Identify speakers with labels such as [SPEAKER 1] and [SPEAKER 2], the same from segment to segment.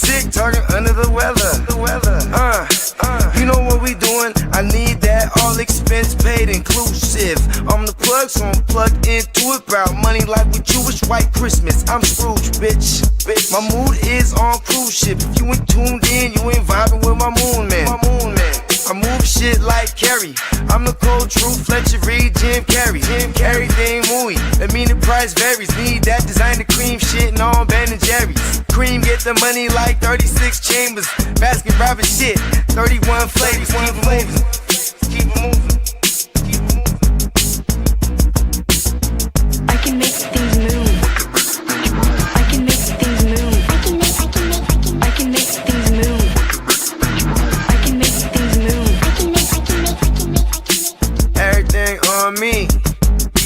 [SPEAKER 1] sick, talking under the weather. You know what we doing? I need that all expense paid inclusive. I'm the plug, so I'm plugged into it. About money like with Jewish white Christmas. I'm Scrooge, bitch. My mood is on cruise ship. If you ain't tuned in, you ain't vibing with my moon man. I move shit like Kerry. I'm the cold truth, Fletcher Reed, Jim Carrey. Everything mooey, that mean the price varies. Need that designer cream shit and all Ben and Jerry's. Cream get the money like 36 chambers. Baskin Robbins shit, 31 flavors. Keep it moving.
[SPEAKER 2] I can make things move. I can make things move. I can make things move. I can make things move.
[SPEAKER 1] Everything on me.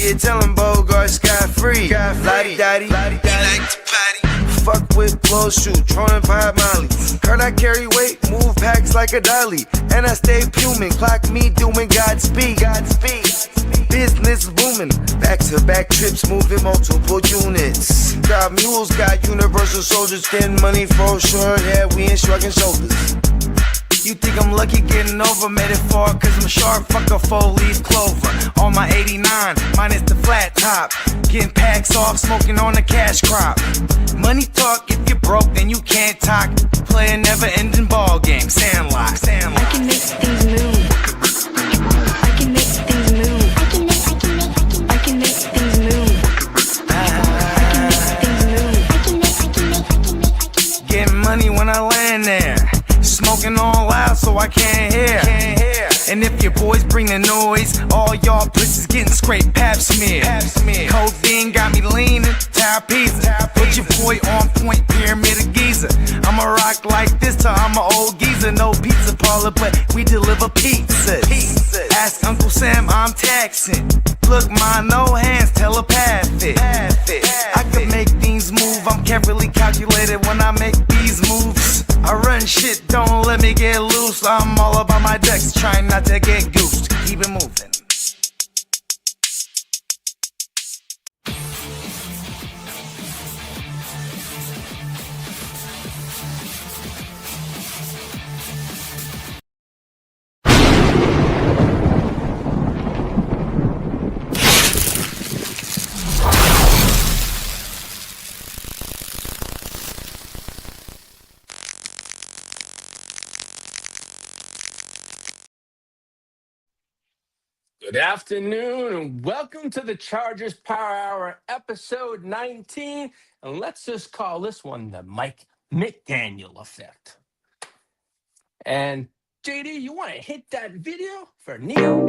[SPEAKER 1] Yeah, tell him Bogart scot-free. Lottie Dottie, he like to potty. Fuck with blow shoot, trolling 5 Molly. Kurt, I carry weight, move packs like a dolly. And I stay fuming, clock me doing Godspeed. Business booming, back-to-back trips, moving multiple units. Got mules, got universal soldiers, spend money for sure. Yeah, we ain't shrugging shoulders. You think I'm lucky getting over, made it far, cause I'm sharp, fuck a 4-leaf clover. On my 89, minus the flat top. Getting packs off, smoking on the cash crop. Money talk, if you're broke, then you can't talk. Play a never-ending ball game, Sandlot.
[SPEAKER 2] I can make things move. I can make things move. I can make things move. I can make things move.
[SPEAKER 1] Getting money when I land there. Smoking all loud so I can't hear. And if your boys bring the noise, all y'all pussies getting scraped, pap smear. Codeine got me leaning, pizza. Put your boy on point, pyramid of Giza. I'ma rock like this till I'm an old geezer. No pizza parlor, but we deliver pizzas. Ask Uncle Sam, I'm taxing. Look, ma, no hands, telepathic. I can make things move, I'm carefully calculated when I make these moves. I run shit, don't let me get loose. I'm all about my decks, trying not to get goosed. Keep it moving.
[SPEAKER 3] Good afternoon and welcome to the Chargers Power Hour, episode 19. And let's just call this one the Mike McDaniel effect. And JD, you want to hit that video for Neil?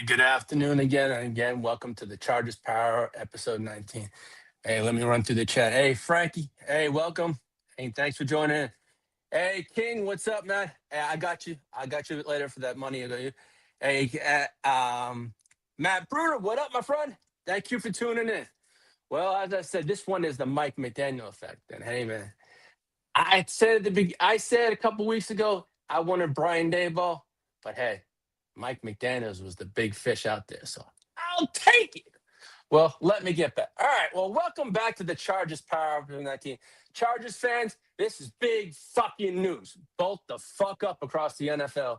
[SPEAKER 3] Good afternoon again, and again, welcome to the Chargers Power, episode 19. Hey, let me run through the chat. Hey, Frankie. Hey, welcome. Hey, thanks for joining in. Hey, King, what's up, man? Hey, I got you. I got you later for that money. I got you. Hey, Matt Bruder, what up, my friend? Thank you for tuning in. Well, as I said, this one is the Mike McDaniel effect. And hey, man, I said a couple weeks ago I wanted Brian Daboll, but hey, Mike McDaniels was the big fish out there, so I'll take it. Well, let me get back. All right, well, welcome back to the Chargers Power of 19. Chargers fans, this is big fucking news. Bolt the fuck up across the NFL.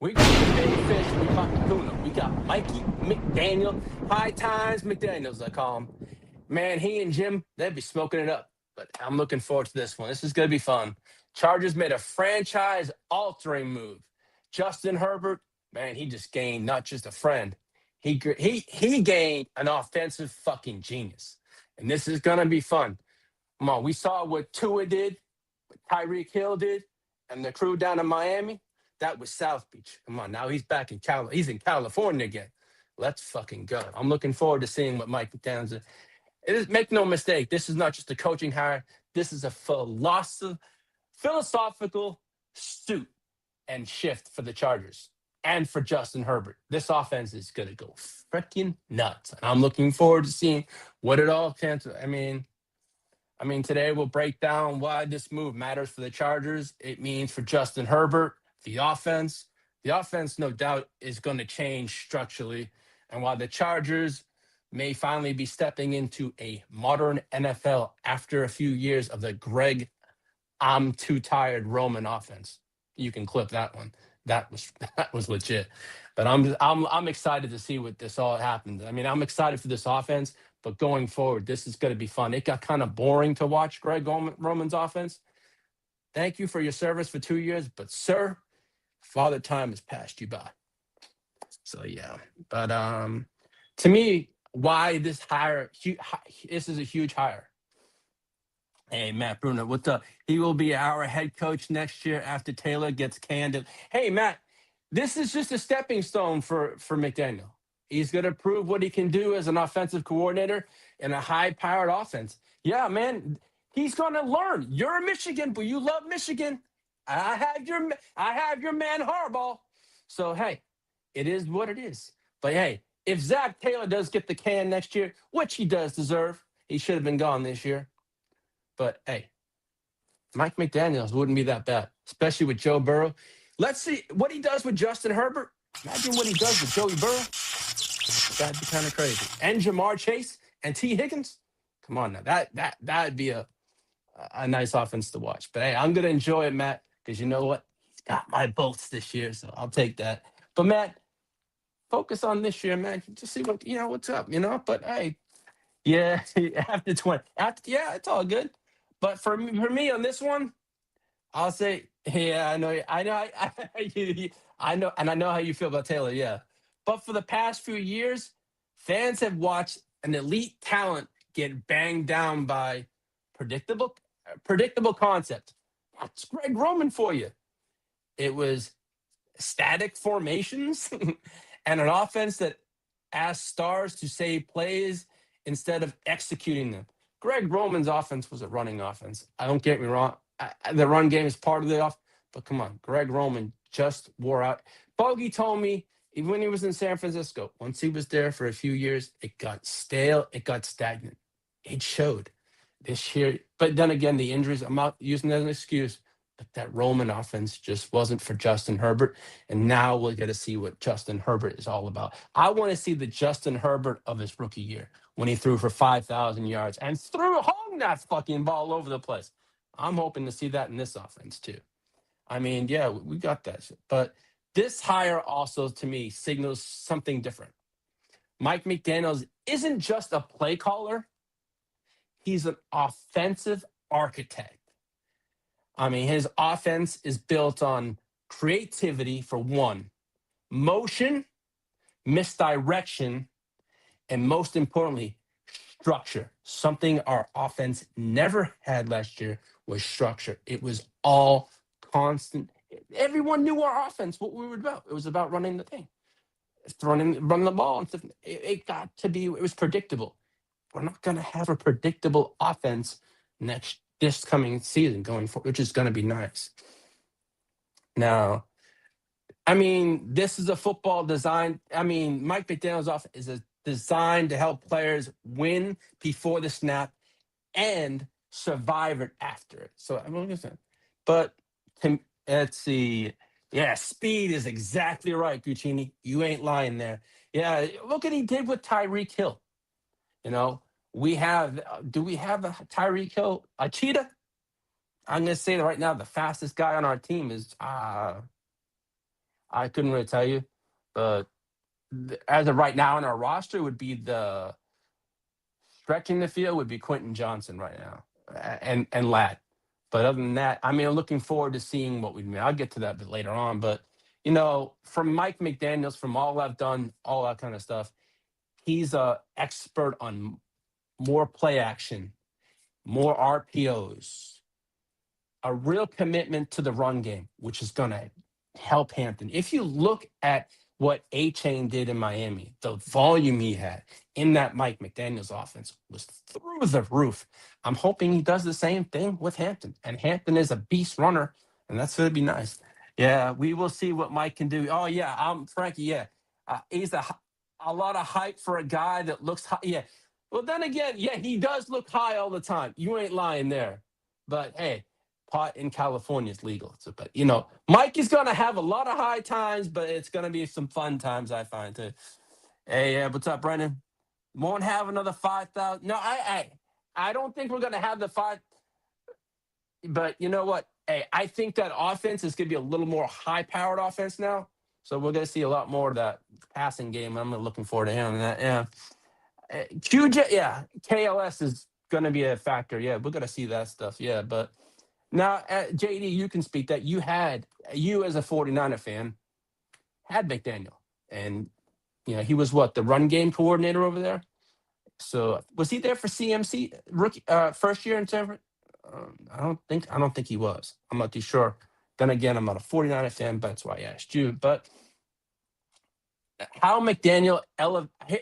[SPEAKER 3] We got the big fish. We got tuna. We got Mikey McDaniel. High Times McDaniels, I call him. Man, he and Jim, they'd be smoking it up. But I'm looking forward to this one. This is going to be fun. Chargers made a franchise-altering move. Justin Herbert, man, he just gained not just a friend. He gained an offensive fucking genius. And this is going to be fun. Come on, we saw what Tua did, what Tyreek Hill did, and the crew down in Miami. That was South Beach. Come on, now he's back in He's in California again. Let's fucking go. I'm looking forward to seeing what Mike McDaniel's. It is, make no mistake, this is not just a coaching hire. This is a philosophical suit and shift for the Chargers and for Justin Herbert. This offense is going to go freaking nuts. And I'm looking forward to seeing what it all can. I mean, today we'll break down why this move matters for the Chargers. It means for Justin Herbert, the offense. The offense, no doubt, is going to change structurally. And while the Chargers may finally be stepping into a modern NFL after a few years of the Greg, I'm too tired Roman offense. You can clip that one. That was legit. But I'm excited to see what this all happens. I mean, I'm excited for this offense, but going forward, this is going to be fun. It got kind of boring to watch Greg Roman's offense. Thank you for your service for 2 years, but sir, Father Time has passed you by. So yeah, but to me, why this hire? This is a huge hire. Hey, Matt Bruno, what's up? He will be our head coach next year after Taylor gets canned. Hey, Matt, this is just a stepping stone for McDaniel. He's going to prove what he can do as an offensive coordinator in a high-powered offense. Yeah, man, he's going to learn. You're a Michigan, but you love Michigan. I have your man Harbaugh. So, hey, it is what it is. But, hey, if Zach Taylor does get the can next year, which he does deserve, he should have been gone this year. But, hey, Mike McDaniels wouldn't be that bad, especially with Joe Burrow. Let's see what he does with Justin Herbert. Imagine what he does with Joey Burrow. That'd be kind of crazy. And Jamar Chase and T. Higgins. Come on now. That'd be a nice offense to watch. But, hey, I'm going to enjoy it, Matt, because you know what? He's got my votes this year, so I'll take that. But, Matt, focus on this year, man. Just see what's up, But, hey, yeah, after 20. Yeah, it's all good. But for me on this one, I'll say, yeah, I know, I know, and I know how you feel about Taylor, yeah. But for the past few years, fans have watched an elite talent get banged down by predictable concept. That's Greg Roman for you. It was static formations and an offense that asked stars to save plays instead of executing them. Greg Roman's offense was a running offense. I don't get me wrong. The run game is part of the off, but come on, Greg Roman just wore out. Bogey told me even when he was in San Francisco, once he was there for a few years, it got stale, it got stagnant. It showed this year. But then again, the injuries, I'm not using that as an excuse, but that Roman offense just wasn't for Justin Herbert. And now we'll get to see what Justin Herbert is all about. I want to see the Justin Herbert of his rookie year when he threw for 5,000 yards and hung that fucking ball over the place. I'm hoping to see that in this offense too. I mean, yeah, we got that. But this hire also, to me, signals something different. Mike McDaniels isn't just a play caller. He's an offensive architect. I mean, his offense is built on creativity for one, motion, misdirection, and most importantly, structure. Something our offense never had last year was structure. It was all constant. Everyone knew our offense, what we were about. It was about running the thing, running the ball. And stuff. It got to be, it was predictable. We're not going to have a predictable offense this coming season going forward, which is going to be nice. Now, I mean, this is a football design. I mean, Mike McDaniel's offense is designed to help players win before the snap and survive it after it. So I'm listen, but let's see. Yeah, speed is exactly right, Guccini. You ain't lying there. Yeah, look what he did with Tyreek Hill. We have. Do we have a Tyreek Hill? A cheetah? I'm gonna say that right now. The fastest guy on our team is. I couldn't really tell you, but as of right now in our roster would be the stretching the field would be Quentin Johnson right now, and Ladd. But other than that, I mean, I'm looking forward to seeing what we mean. I'll get to that a bit later on. But from Mike McDaniel's, from all I've done, all that kind of stuff, he's a expert on more play action, more RPOs, a real commitment to the run game, which is going to help Hampton. If you look at what A-Chain did in Miami, the volume he had in that Mike McDaniel's offense was through the roof. I'm hoping he does the same thing with Hampton. And Hampton is a beast runner, and that's going to be nice. Yeah, we will see what Mike can do. Oh, yeah, Frankie, yeah. He's a lot of hype for a guy that looks high. Yeah. Well, then again, yeah, he does look high all the time. You ain't lying there. But, hey, pot in California is legal. So, but Mike is gonna have a lot of high times, but it's gonna be some fun times, I find too. Hey, what's up, Brendan? Won't have another 5,000. No, I don't think we're gonna have the five. But you know what? Hey, I think that offense is gonna be a little more high-powered offense now. So we're gonna see a lot more of that passing game. I'm looking forward to him. And that, yeah. QJ, yeah, KLS is gonna be a factor. Yeah, we're gonna see that stuff. Yeah, but. Now, JD, you can speak that you as a 49er fan, had McDaniel. And, he was what, the run game coordinator over there? So was he there for CMC rookie first year in Denver? I don't think he was. I'm not too sure. Then again, I'm not a 49er fan, but that's why I asked you. But how McDaniel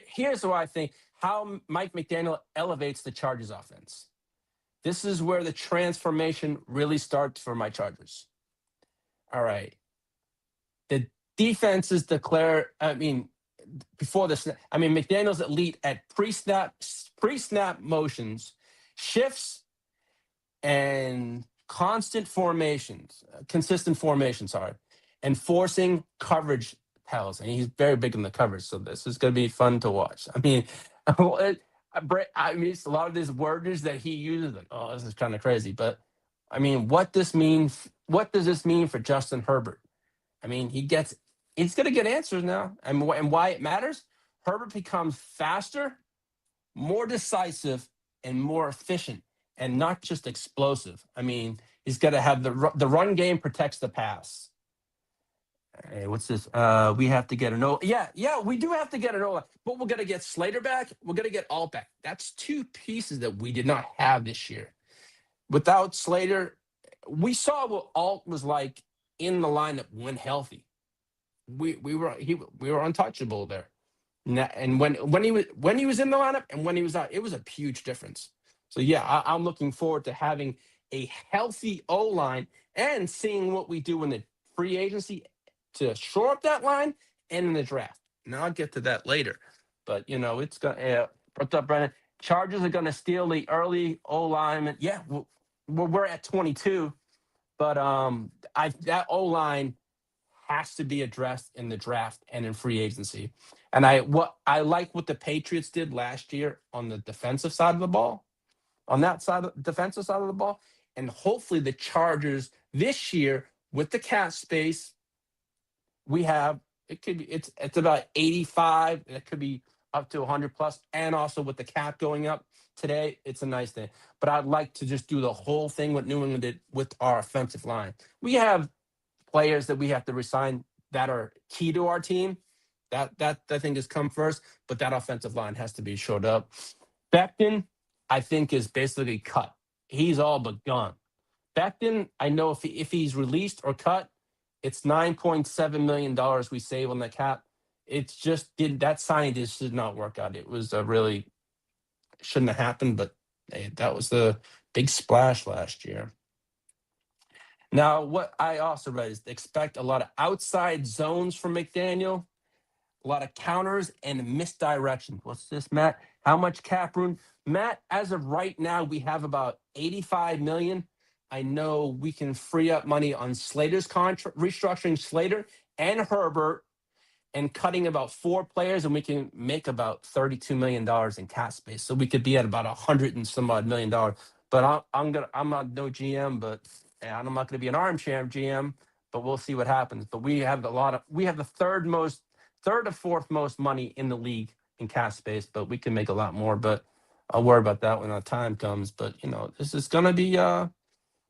[SPEAKER 3] here's what I think, how Mike McDaniel elevates the Chargers offense. This is where the transformation really starts for my Chargers. All right. The defenses before this, McDaniel's elite at pre-snap motions, shifts, and consistent formation, and forcing coverage tells. And he's very big in the coverage, so this is going to be fun to watch. It's a lot of these words that he uses, like, oh, this is kind of crazy. But what does this mean for Justin Herbert? He's going to get answers now. And why it matters? Herbert becomes faster, more decisive, and more efficient, and not just explosive. He's got to have the run game protects the pass. Hey, what's this? We have to get an O. Yeah, we do have to get an O. But we're going to get Slater back. We're going to get Alt back. That's two pieces that we did not have this year. Without Slater, we saw what Alt was like in the lineup when healthy. We were untouchable there. And when he was in the lineup and when he was out, it was a huge difference. So yeah, I'm looking forward to having a healthy O-line and seeing what we do in the free agency to shore up that line and in the draft. Now I'll get to that later. But it's gonna what's up, Brennan? Chargers are gonna steal the early O-lineman. Yeah, we're at 22, but that O-line has to be addressed in the draft and in free agency. And I like what the Patriots did last year on the defensive side of the ball, on that side of the defensive side of the ball, and hopefully the Chargers this year with the cap space. It's about 85. It could be up to 100 plus. And also with the cap going up today, it's a nice thing. But I'd like to just do the whole thing what New England did with our offensive line. We have players that we have to resign that are key to our team. That I think has come first, but that offensive line has to be shored up. Becton, I think, is basically cut. He's all but gone. Becton, I know if he's released or cut, it's $9.7 million we save on the cap. It's just that signing just did not work out. It was really shouldn't have happened, but hey, that was the big splash last year. Now, what I also read is expect a lot of outside zones from McDaniel, a lot of counters and misdirection. What's this, Matt? How much cap room? Matt, as of right now, we have about $85 million. I know we can free up money on Slater's contract, restructuring Slater and Herbert, and cutting about 4 players, and we can make about $32 million in cap space. So we could be at about $100 and some odd $million. But I'm not no GM, but I'm not going to be an armchair GM. but we'll see what happens. But we have the third or fourth most money in the league in cap space, but we can make a lot more. But I'll worry about that when our time comes. But this is gonna be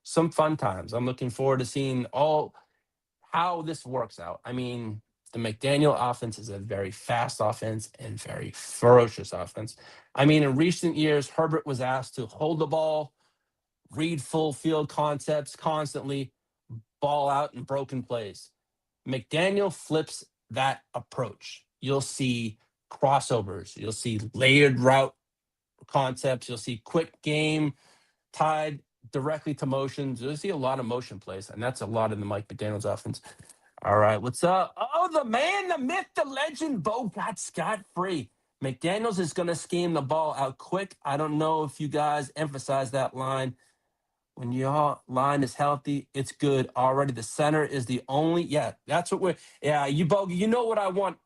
[SPEAKER 3] some fun times. I'm looking forward to seeing all how this works out. I mean, the McDaniel offense is a very fast offense and very ferocious offense. I mean, in recent years, Herbert was asked to hold the ball, read full field concepts constantly, ball out in broken plays. McDaniel flips that approach. You'll see crossovers, you'll see layered route concepts, you'll see quick game tied directly to motions. You'll see a lot of motion plays, and that's a lot in the Mike McDaniel's offense. All right, what's up? Oh, the man, the myth, the legend, Bo got scot-free. McDaniels is going to scheme the ball out quick. I don't know if you guys emphasize that line. When your line is healthy, it's good already. The center is the only. Yeah, that's what we're. Yeah, you Bogey. You know what I want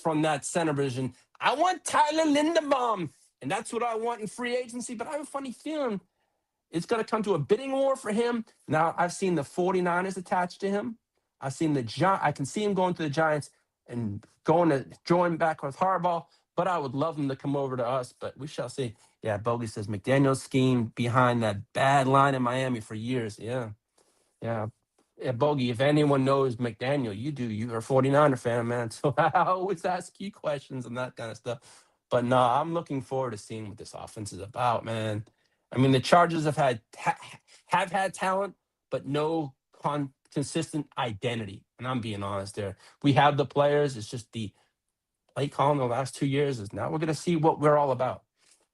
[SPEAKER 3] from that center vision. I want Tyler Linderbaum, and that's what I want in free agency. But I have a funny feeling it's going to come to a bidding war for him. Now, I've seen the 49ers attached to him. I've seen I can see him going to the Giants and going to join back with Harbaugh. But I would love him to come over to us. But we shall see. Yeah, Bogey says McDaniel's scheme behind that bad line in Miami for years. Yeah. Yeah. Yeah, Bogey, if anyone knows McDaniel, you do. You're a 49er fan, man. So I always ask you questions and that kind of stuff. But no, I'm looking forward to seeing what this offense is about, man. I mean, the Chargers have had talent, but no consistent identity. And I'm being honest there. We have the players. It's just the play calling the last 2 years is now we're going to see what we're all about.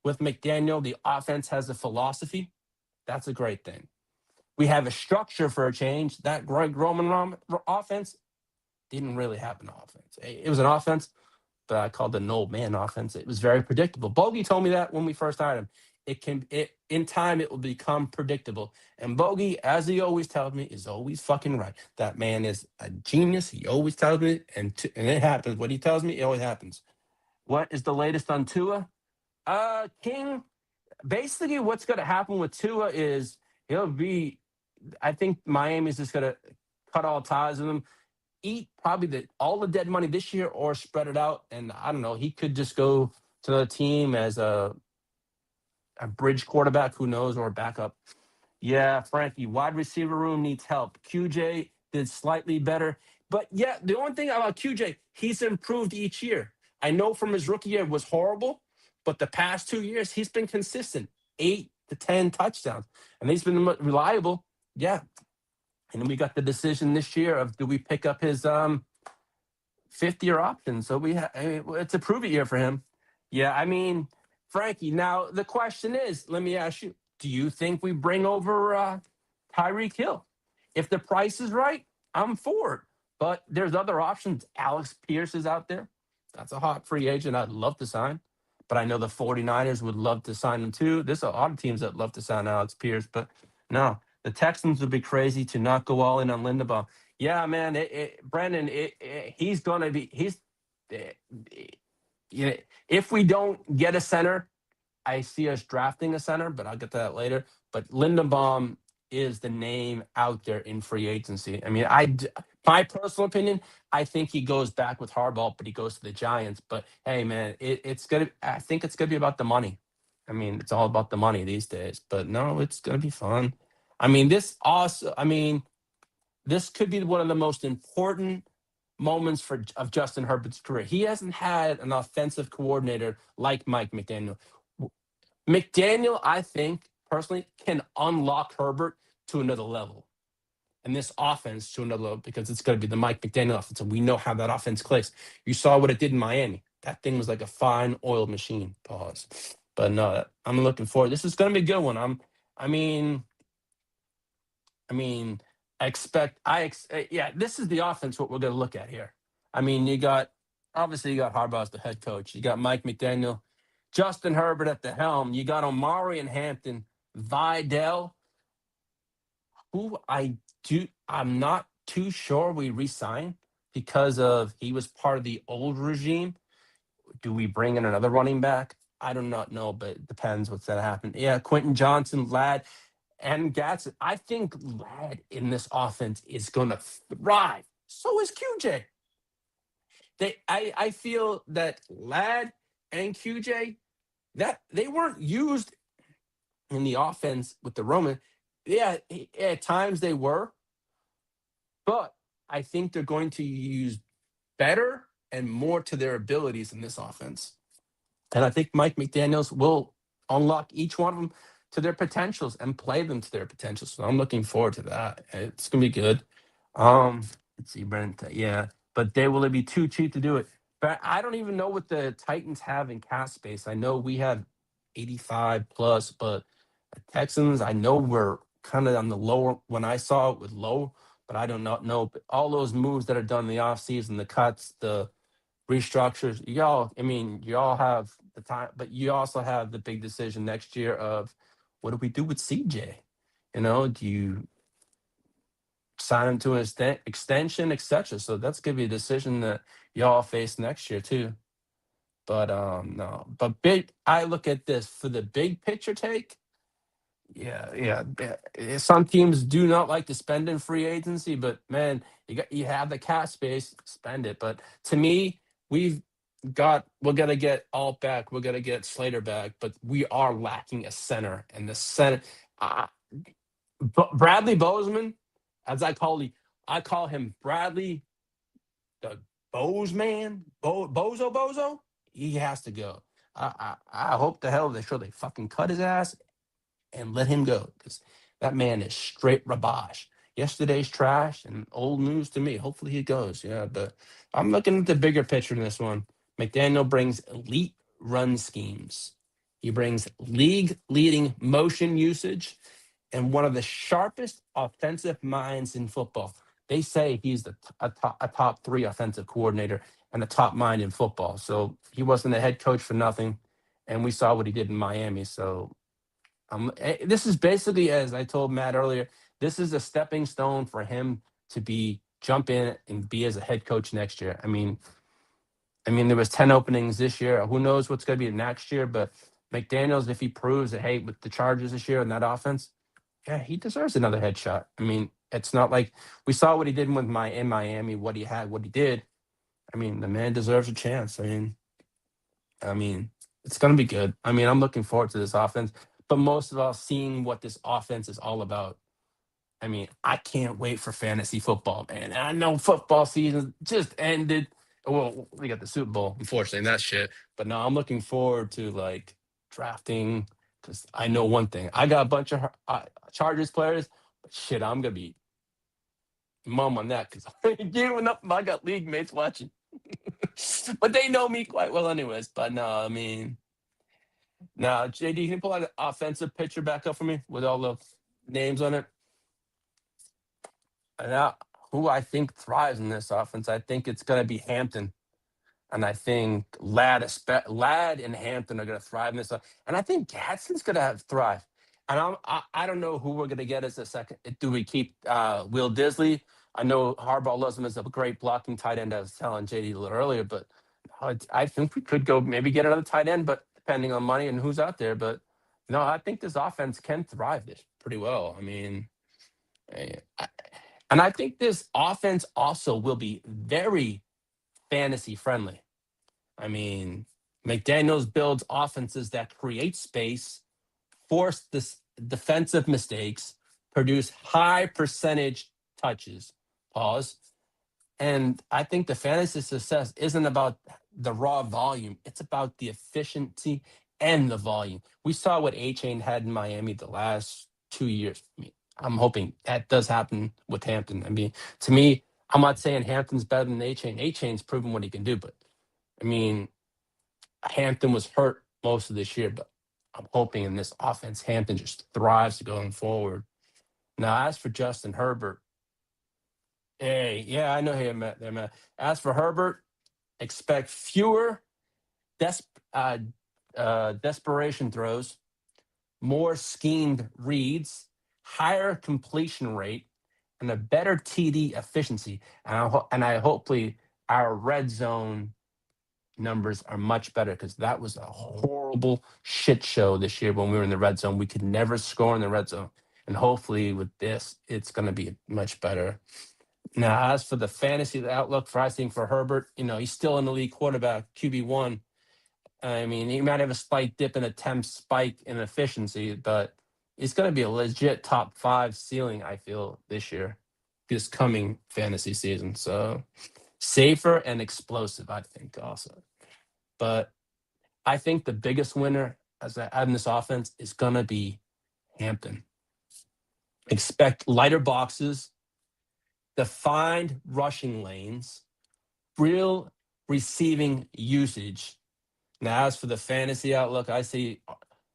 [SPEAKER 3] With McDaniel, the offense has a philosophy. That's a great thing. We have a structure for a change. That Greg Roman offense didn't really have an offense. It was an offense, but I called it an old man offense. It was very predictable. Bogey told me that when we first hired him. In time it will become predictable. And Bogey, as he always tells me, is always fucking right. That man is a genius. He always tells me, and it happens. What he tells me, it always happens. What is the latest on Tua? King, basically what's going to happen with Tua is I think Miami's just going to cut all ties with him, eat probably all the dead money this year or spread it out. And I don't know, he could just go to the team as a bridge quarterback, who knows, or a backup. Yeah, Frankie, wide receiver room needs help. QJ did slightly better. But yeah, the only thing about QJ, he's improved each year. I know from his rookie year it was horrible, but the past 2 years, he's been consistent, 8 to 10 touchdowns. And he's been reliable. Yeah. And then we got the decision this year of do we pick up his fifth-year option? So it's a prove-it year for him. Yeah, I mean, Frankie, now the question is, let me ask you, do you think we bring over Tyreek Hill? If the price is right, I'm for it. But there's other options. Alex Pierce is out there. That's a hot free agent I'd love to sign. But I know the 49ers would love to sign him too. There's a lot of teams that love to sign Alex Pierce. But no, the Texans would be crazy to not go all in on Linderbaum. Yeah, man, Brandon, he's going to be if we don't get a center, I see us drafting a center, but I'll get to that later. But Linderbaum is the name out there in free agency. I mean, my personal opinion, I think he goes back with Harbaugh, but he goes to the Giants. But hey, man, I think it's gonna be about the money. I mean, it's all about the money these days. But no, it's gonna be fun. I mean, this could be one of the most important moments of Justin Herbert's career. He hasn't had an offensive coordinator like Mike McDaniel. McDaniel, I think, personally, can unlock Herbert to another level. And this offense to another level because it's going to be the Mike McDaniel offense. And we know how that offense clicks. You saw what it did in Miami. That thing was like a fine oiled machine. Pause. But no, I'm looking forward. This is going to be a good one. This is the offense what we're going to look at here. I mean, you got Harbaugh as the head coach. You got Mike McDaniel, Justin Herbert at the helm. You got Omari and Hampton, Vidal, who I'm not too sure we re-sign because of he was part of the old regime. Do we bring in another running back? I do not know, but it depends what's going to happen. Yeah, Quentin Johnson, Ladd. and Gatson. I think Lad in this offense is going to thrive. So is QJ. I feel that Lad and QJ, that they weren't used in the offense with the Roman. Yeah, at times they were, but I think they're going to use better and more to their abilities in this offense. And I think Mike McDaniels will unlock each one of them to their potentials and play them to their potentials. So I'm looking forward to that. It's gonna be good. Um, let's see, Brent. Yeah, but they will it be too cheap to do it? But I don't even know what the Titans have in cap space. I know we have 85 plus, but the Texans, I know we're kind of on the lower. When I saw it was low, but I do not know. But all those moves that are done in the offseason, the cuts, the restructures. Y'all, I mean, y'all have the time, but you also have the big decision next year of what do we do with CJ? Do you sign him to an extension, etc.? So that's gonna be a decision that y'all face next year too. But no, but big. I look at this for the big picture take. Yeah, yeah, yeah. Some teams do not like to spend in free agency, but man, you have the cap space, spend it. But to me, we're gonna get Alt back, we're gonna get Slater back, but we are lacking a center, and the center, uh, Bradley Bozeman, as I call him Bradley the Bozeman, Bozo. He has to go. I hope the hell they fucking cut his ass and let him go because that man is straight rubbish. Yesterday's trash and old news to me. Hopefully he goes. Yeah, but I'm looking at the bigger picture in this one. McDaniel brings elite run schemes. He brings league leading motion usage and one of the sharpest offensive minds in football. They say he's a top three offensive coordinator and a top mind in football. So he wasn't a head coach for nothing. And we saw what he did in Miami. So this is basically, as I told Matt earlier, this is a stepping stone for him to jump in and be as a head coach next year. I mean, there was 10 openings this year. Who knows what's going to be next year? But McDaniels, if he proves that, hey, with the Chargers this year and that offense, yeah, he deserves another headshot. I mean, it's not like we saw what he did in Miami, what he had, what he did. I mean, the man deserves a chance. I mean, it's going to be good. I mean, I'm looking forward to this offense, but most of all, seeing what this offense is all about. I mean, I can't wait for fantasy football, man. And I know football season just ended. Well, we got the Super Bowl, unfortunately, and that shit. But no, I'm looking forward to like drafting because I know one thing. I got a bunch of Chargers players, but shit, I'm gonna be mum on that because I ain't giving up. I got league mates watching, but they know me quite well, anyways. But no, I mean, now JD, can you pull out an offensive picture back up for me with all the names on it? And who I think thrives in this offense, I think it's going to be Hampton. And I think Ladd and Hampton are going to thrive in this. And I think Gadsden's going to thrive. And I don't know who we're going to get as a second. Do we keep Will Disley? I know Harbaugh loves him as a great blocking tight end. I was telling JD a little earlier, but I think we could go maybe get another tight end, but depending on money and who's out there. But no, I think this offense can thrive this pretty well. I mean, and I think this offense also will be very fantasy friendly. I mean, McDaniels builds offenses that create space, force this defensive mistakes, produce high percentage touches. Pause. And I think the fantasy success isn't about the raw volume, it's about the efficiency and the volume. We saw what A Chain had in Miami the last 2 years. I mean, I'm hoping that does happen with Hampton. I mean, to me, I'm not saying Hampton's better than A Chain. A Chain's proven what he can do, but I mean, Hampton was hurt most of this year, but I'm hoping in this offense, Hampton just thrives going forward. Now, as for Justin Herbert, hey, yeah, I know him, Matt. As for Herbert, expect fewer des- uh, desperation throws, more schemed reads, higher completion rate, and a better TD efficiency. And I hopefully our red zone numbers are much better because that was a horrible shit show this year when we were in the red zone. We could never score in the red zone. and hopefully with this, it's going to be much better. Now, as for the fantasy outlook for, I think for Herbert, he's still in the league quarterback, QB1. I mean, he might have a slight dip in attempts, spike in efficiency, but it's going to be a legit top five ceiling, I feel, this year, this coming fantasy season. So safer and explosive, I think, also. But I think the biggest winner as I add in this offense is going to be Hampton. Expect lighter boxes, defined rushing lanes, real receiving usage. Now, as for the fantasy outlook, I see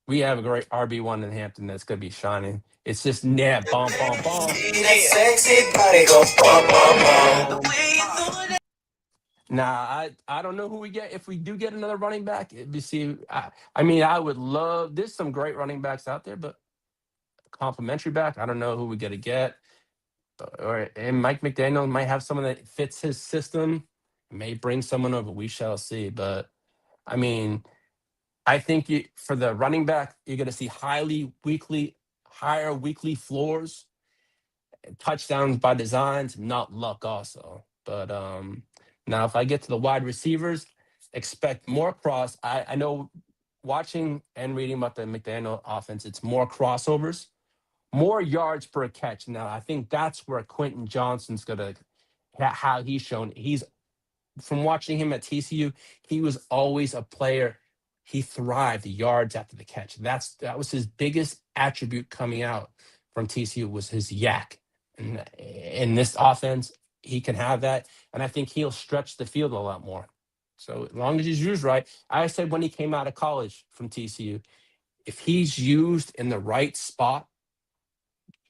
[SPEAKER 3] we have a great RB1 in Hampton that's going to be shining. It's just, yeah, bomb, bomb, bomb.
[SPEAKER 1] Sexy body go bum bum bum.
[SPEAKER 3] Nah, I don't know who we get. If we do get another running back, we see. I mean, I would love. There's some great running backs out there, but complimentary back, I don't know who we got to get. Or and Mike McDaniel might have someone that fits his system. May bring someone over. We shall see. But I mean, I think for the running back, you're going to see higher weekly floors, touchdowns by designs, not luck also. But now if I get to the wide receivers, expect more cross. I know watching and reading about the McDaniel offense, it's more crossovers, more yards per catch. Now I think that's where Quentin Johnston's gonna how he's shown. He's from watching him at TCU, he was always a player. He thrived yards after the catch. That was his biggest attribute coming out from TCU was his yak. And in this offense, he can have that, and I think he'll stretch the field a lot more. So as long as he's used right, I said when he came out of college from TCU, if he's used in the right spot,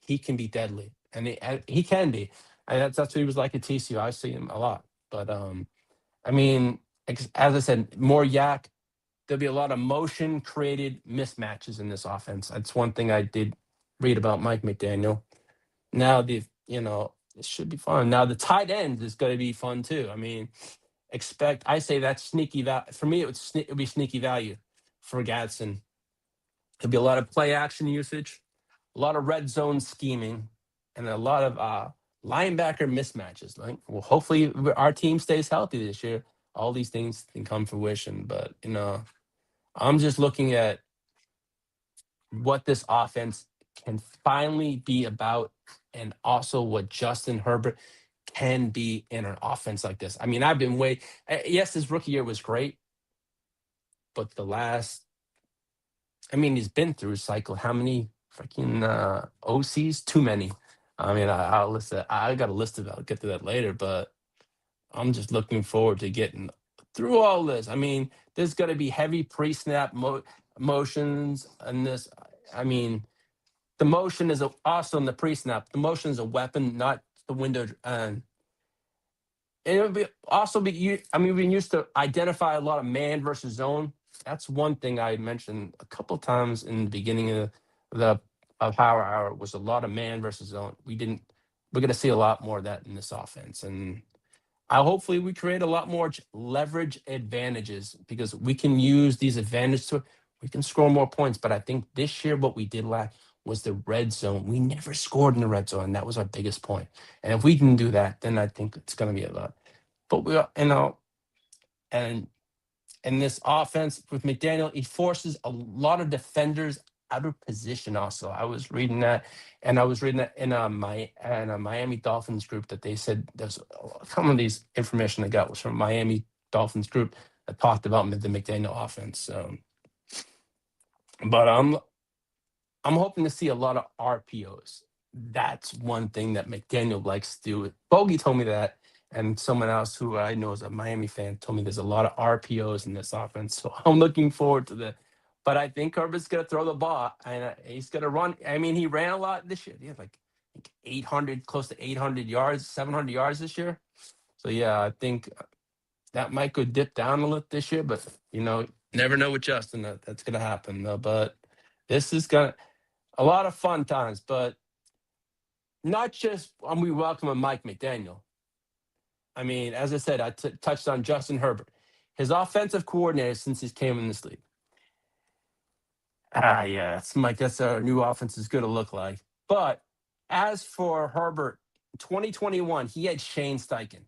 [SPEAKER 3] he can be deadly, and he can be. And that's what he was like at TCU. I see him a lot, but I mean, as I said, more yak. There'll be a lot of motion created mismatches in this offense. That's one thing I did read about Mike McDaniel. Now it should be fun. Now the tight end is going to be fun too. I mean, I say that's sneaky value. For me, it would be sneaky value for Gadsden. There'll be a lot of play action usage, a lot of red zone scheming, and a lot of linebacker mismatches. Like, well, hopefully our team stays healthy this year. All these things can come fruition, but I'm just looking at what this offense can finally be about, and also what Justin Herbert can be in an offense like this. I mean, yes, his rookie year was great, but he's been through a cycle. How many freaking OCs? Too many. I mean, I'll list it. I got a list of it. I'll get to that later, but I'm just looking forward to getting through all this. I mean, there's going to be heavy pre-snap motions and this. I mean, the motion is also in the pre-snap. The motion is a weapon, not the window. And it'll be also be. I mean, we used to identify a lot of man versus zone. That's one thing I mentioned a couple times in the beginning of the of Power Hour was a lot of man versus zone. We're going to see a lot more of that in this offense, and hopefully we create a lot more leverage advantages because we can use these advantages we can score more points. But I think this year what we did lack was the red zone. We never scored in the red zone. And that was our biggest point. And if we can do that, then I think it's going to be a lot. But and in this offense with McDaniel, he forces a lot of defenders out of position. Also, I was reading that, and I was reading that in a Miami Dolphins group that they said there's some of these information I got was from Miami Dolphins group that talked about the McDaniel offense. But I'm hoping to see a lot of RPOs. That's one thing that McDaniel likes to do. Bogey told me that, and someone else who I know is a Miami fan told me there's a lot of RPOs in this offense. So I'm looking forward to that. But I think Herbert's going to throw the ball, and he's going to run. I mean, he ran a lot this year. He had like 800, close to 800 yards, 700 yards this year. So, yeah, I think that might go dip down a little this year. But, never know with Justin that's going to happen. Though. But this is going to a lot of fun times. But not just when we welcome Mike McDaniel. I mean, as I said, I touched on Justin Herbert, his offensive coordinator since he came in this league. Yeah, it's Mike. That's our new offense is going to look like. But as for Herbert, 2021, he had Shane Steichen.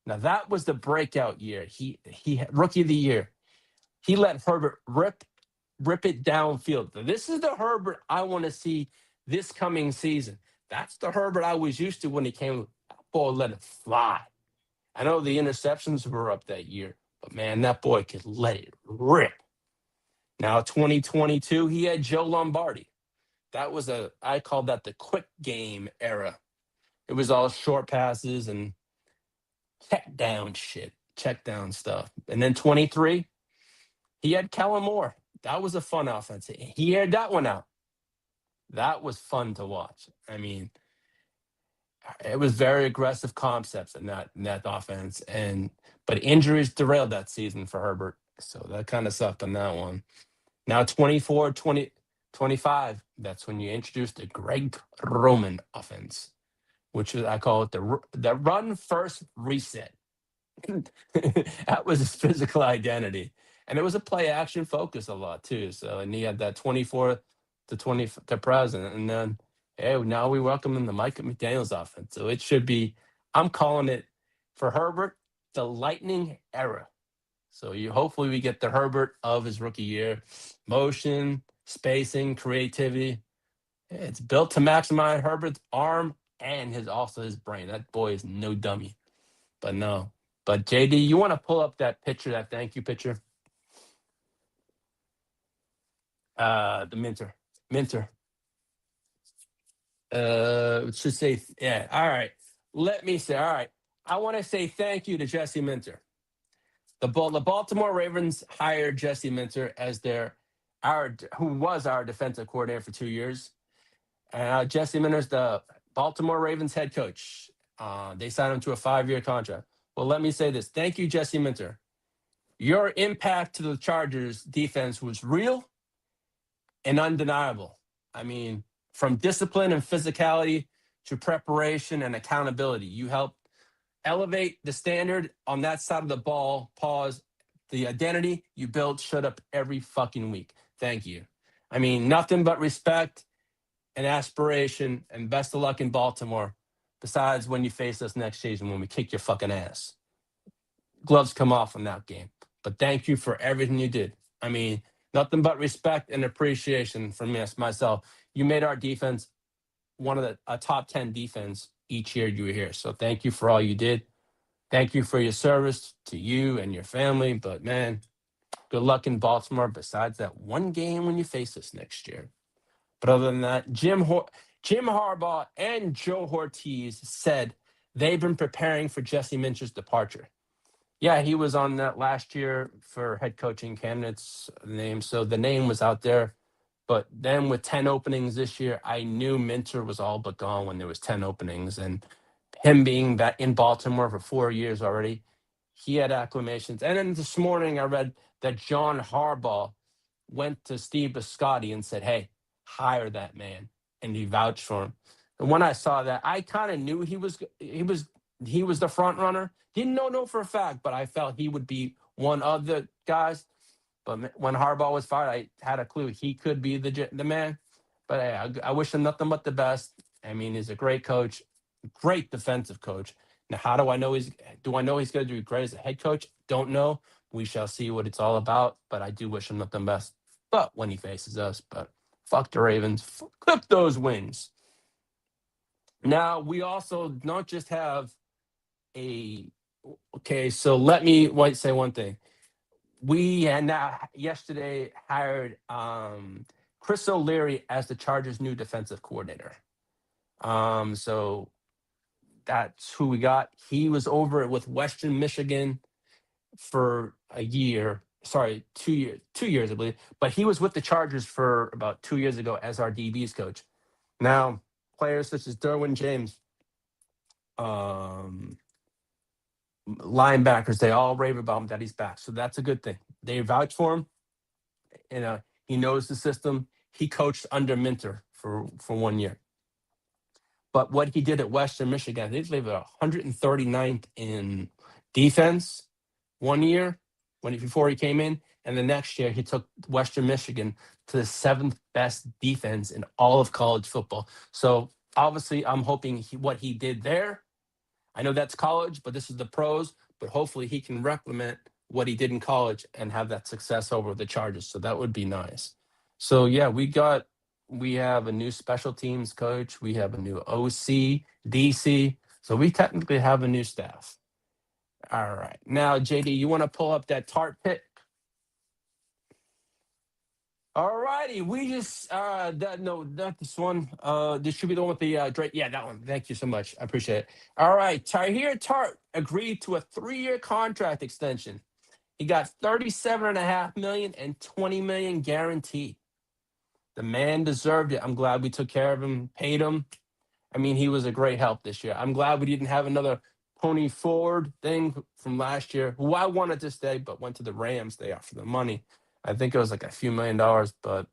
[SPEAKER 3] Now that was the breakout year. He had rookie of the year. He let Herbert rip it downfield. This is the Herbert I want to see this coming season. That's the Herbert I was used to when he came. That boy let it fly. I know the interceptions were up that year, but man, that boy could let it rip. Now 2022, he had Joe Lombardi. That was I called that the quick game era. It was all short passes and check down stuff. And then 23, he had Kellen Moore. That was a fun offense. He aired that one out. That was fun to watch. I mean, it was very aggressive concepts in that offense. But injuries derailed that season for Herbert. So that kind of sucked on that one. Now 24, 20, 25, that's when you introduce the Greg Roman offense, which is, I call it the run first reset. That was his physical identity. And it was a play action focus a lot too. So, and he had that 24 to 20 to present. And then, hey, now we welcome him to Micah McDaniel's offense. So it should be, I'm calling it for Herbert, the lightning era. So hopefully we get the Herbert of his rookie year. Motion, spacing, creativity. It's built to maximize Herbert's arm and his brain. That boy is no dummy. But no. But JD, you want to pull up that picture, that thank you picture? The Minter. It should say, yeah. All right. Let me say, all right. I want to say thank you to Jesse Minter. The Baltimore Ravens hired Jesse Minter as who was our defensive coordinator for 2 years. Jesse Minter's the Baltimore Ravens head coach. They signed him to a 5-year contract. Well, let me say this. Thank you, Jesse Minter. Your impact to the Chargers defense was real and undeniable. I mean, from discipline and physicality to preparation and accountability, you helped elevate the standard on that side of the ball. The identity you built showed up every fucking week. Thank you. I mean, nothing but respect and aspiration, and best of luck in Baltimore. Besides when you face us next season when we kick your fucking ass. Gloves come off in that game. But thank you for everything you did. I mean, nothing but respect and appreciation from myself. You made our defense a top 10 defense each year you were here. So thank you for all you did. Thank you for your service to you and your family. But man, good luck in Baltimore besides that one game when you face us next year. But other than that, Jim Harbaugh and Joe Ortiz said they've been preparing for Jesse Minter's departure. Yeah, he was on that last year for head coaching candidates name. So the name was out there. But then with 10 openings this year, I knew Minter was all but gone when there was 10 openings. And him being that in Baltimore for 4 years already, he had acclamations. And then this morning I read that John Harbaugh went to Steve Biscotti and said, hey, hire that man. And he vouched for him. And when I saw that, I kind of knew he was the front runner. Didn't know for a fact, but I felt he would be one of the guys. But when Harbaugh was fired, I had a clue he could be the man. But hey, I wish him nothing but the best. I mean, he's a great coach, great defensive coach. Now, how do I know he's going to do great as a head coach? Don't know. We shall see what it's all about. But I do wish him nothing best. But when he faces us, but fuck the Ravens, clip those wings. Now, we also not just have so let me say one thing. We had now yesterday hired Chris O'Leary as the Chargers' new defensive coordinator. So that's who we got. He was over with Western Michigan for a year. Sorry, 2 years. 2 years, I believe. But he was with the Chargers for about 2 years ago as our DBs coach. Now, players such as Derwin James, linebackers, they all rave about him that he's back. So that's a good thing. They vouch for him. And he knows the system. He coached under Minter for 1 year. But what he did at Western Michigan, they were 139th in defense 1 year before he came in. And the next year, he took Western Michigan to the 7th best defense in all of college football. So obviously, I'm hoping what he did there. I know that's college, but this is the pros. But hopefully, he can replicate what he did in college and have that success over the Chargers. So that would be nice. So yeah, we have a new special teams coach. We have a new OC, DC. So we technically have a new staff. All right. Now, JD, you want to pull up that Tart pick? All righty. We just no, not this one. This should be the one with the Drake. Yeah, that one. Thank you so much. I appreciate it. All right. Tahir Tart agreed to a 3-year contract extension. He got 37.5 million and 20 million guaranteed. The man deserved it. I'm glad we took care of him, paid him. I mean, he was a great help this year. I'm glad we didn't have another Pony Ford thing from last year, who I wanted to stay, but went to the Rams. They offered the money. I think it was like a few $1 million, but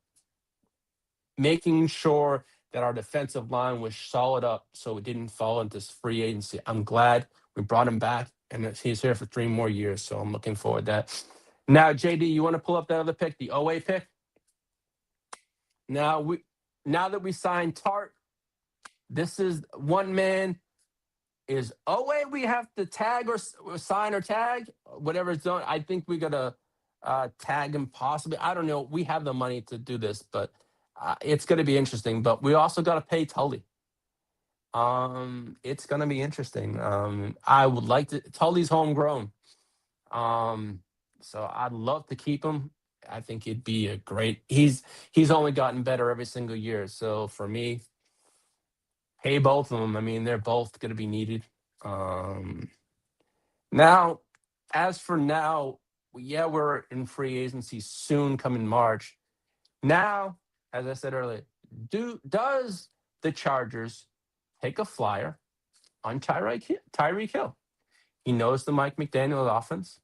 [SPEAKER 3] making sure that our defensive line was solid up so it didn't fall into free agency. I'm glad we brought him back, and he's here for 3 more years, so I'm looking forward to that. Now, JD, you want to pull up that other pick, the OA pick? Now that we signed Tart, this is one man. Is OA we have to tag or sign or tag, whatever it's done. I think we got to tag him possibly. I don't know. We have the money to do this, but it's going to be interesting. But we also got to pay Tully. It's going to be interesting. I would like to. Tully's homegrown. So I'd love to keep him. I think he'd be a great. He's only gotten better every single year. So for me, pay both of them. I mean, they're both going to be needed. Now, as for now, yeah, we're in free agency soon, coming March. Now, as I said earlier, does the Chargers take a flyer on Tyreek Hill? He knows the Mike McDaniel offense.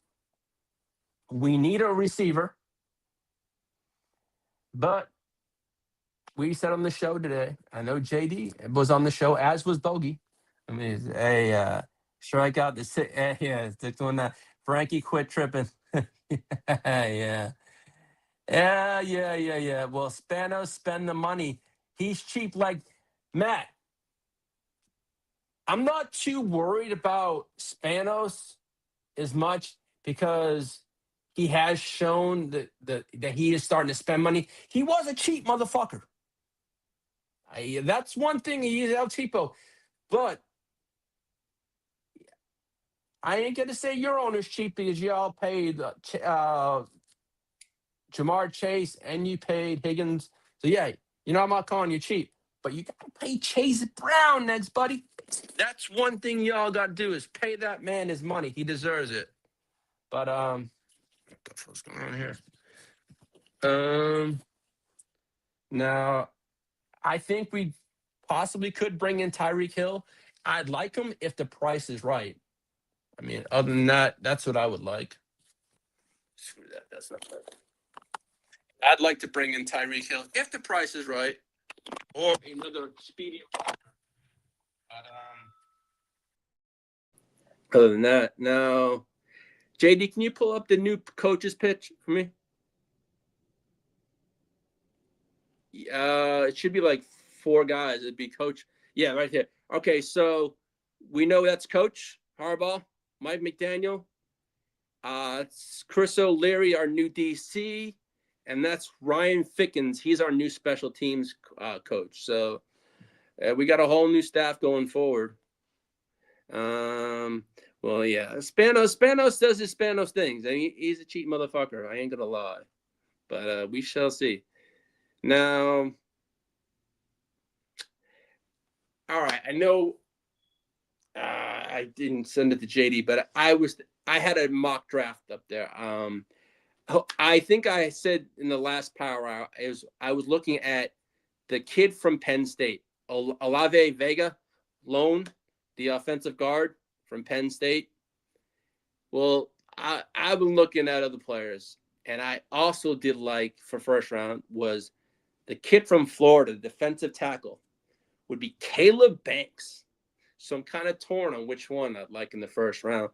[SPEAKER 3] We need a receiver, but we said on the show today, I know JD was on the show, as was Bogey. I mean, strike out the yeah, it's doing that. Frankie, quit tripping. Yeah. Well, Spanos spend the money. He's cheap. Like Matt, I'm not too worried about Spanos as much because he has shown that he is starting to spend money. He was a cheap motherfucker. That's one thing. He's El Cheapo. But I ain't going to say your owner's cheap because y'all paid Jamar Chase and you paid Higgins. So, yeah, I'm not calling you cheap. But you got to pay Chase Brown next, buddy. That's one thing y'all got to do is pay that man his money. He deserves it. But, what the fuck's going on here? Now, I think we possibly could bring in Tyreek Hill. I'd like him if the price is right. I mean, other than that, that's what I would like. Screw that. That's not right. I'd like to bring in Tyreek Hill if the price is right, or another speedy. But other than that, now, JD, can you pull up the new coach's pitch for me? It should be like 4 guys. It'd be coach. Yeah, right here. Okay, so we know that's Coach Harbaugh, Mike McDaniel, Chris O'Leary, our new DC, and that's Ryan Fickens. He's our new special teams coach. So we got a whole new staff going forward. Well, yeah, Spanos does his Spanos things. I mean, he's a cheap motherfucker. I ain't gonna lie, but we shall see. Now, all right, I know I didn't send it to JD, but I had a mock draft up there. I think I said in the last power hour, I was looking at the kid from Penn State, Olave Vega, loan, the offensive guard from Penn State. Well, I've been looking at other players, and I also did like for first round was the kid from Florida, defensive tackle, would be Caleb Banks. So I'm kind of torn on which one I'd like in the first round.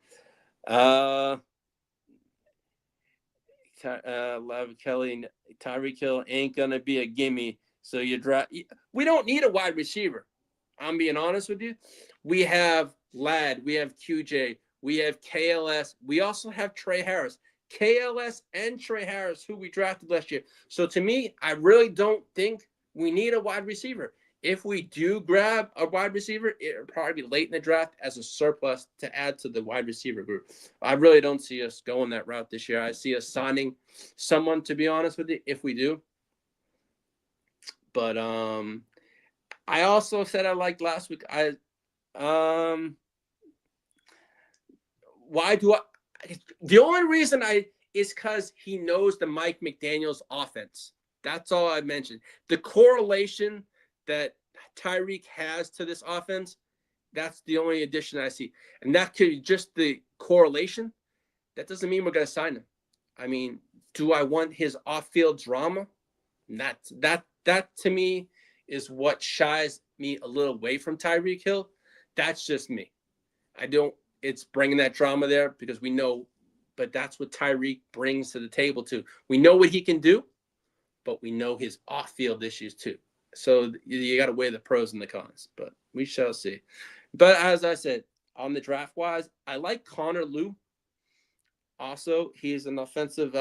[SPEAKER 4] Lav Kelly and Tyreek Hill ain't gonna be a gimme. So you draft. We don't need a wide receiver. I'm being honest with you. We have Lad. We have QJ. We have KLS. We also have Trey Harris. KLS and Trey Harris, who we drafted last year. So to me, I really don't think we need a wide receiver. If we do grab a wide receiver, it'll probably be late in the draft as a surplus to add to the wide receiver group. I really don't see us going that route this year. I see us signing someone, to be honest with you, if we do. But I also said I liked last week. Why do I? The only reason is because he knows the Mike McDaniel's offense. That's all I mentioned. The correlation that Tyreek has to this offense, that's the only addition I see. And that could be just the correlation. That doesn't mean we're going to sign him. I mean, do I want his off-field drama? That to me is what shies me a little away from Tyreek Hill. That's just me. It's bringing that drama there because we know, but that's what Tyreek brings to the table too. We know what he can do, but we know his off-field issues too. So you got to weigh the pros and the cons, but we shall see. But as I said, on the draft-wise, I like Connor Lew. Also, he's an offensive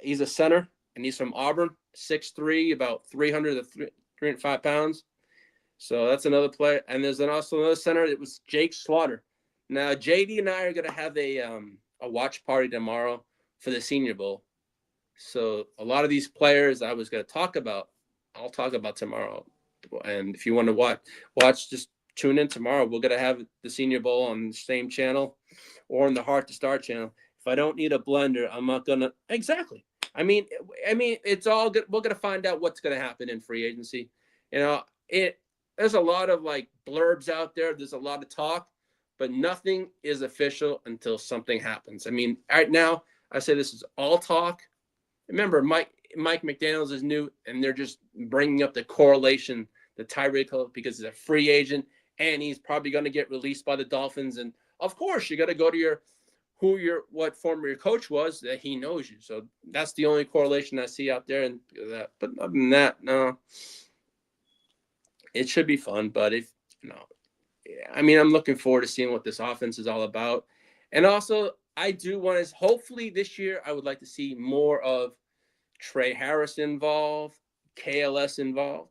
[SPEAKER 4] he's a center, and he's from Auburn, 6'3", about 300 to 305 pounds. So that's another player. And there's also another center. It was Jake Slaughter. Now, JD and I are going to have a watch party tomorrow for the Senior Bowl. So a lot of these players I was going to talk about, I'll talk about tomorrow. And if you want to watch, just tune in tomorrow. We're going to have the Senior Bowl on the same channel or on the Heart to Star channel. If I don't need a blender, I'm not going to. Exactly. I mean, it's all good. We're going to find out what's going to happen in free agency. You know, there's a lot of like blurbs out there. There's a lot of talk, but nothing is official until something happens. I mean, right now, I say this is all talk. Remember, Mike McDaniels is new, and they're just bringing up the correlation, the Tyreek Hill, because he's a free agent, and he's probably going to get released by the Dolphins. And, of course, you got to go to what former your coach was, that he knows you. So that's the only correlation I see out there. And that, but other than that, no. It should be fun, but I'm looking forward to seeing what this offense is all about. And also, I do want to, hopefully this year, I would like to see more of Trey Harris involved, KLS involved,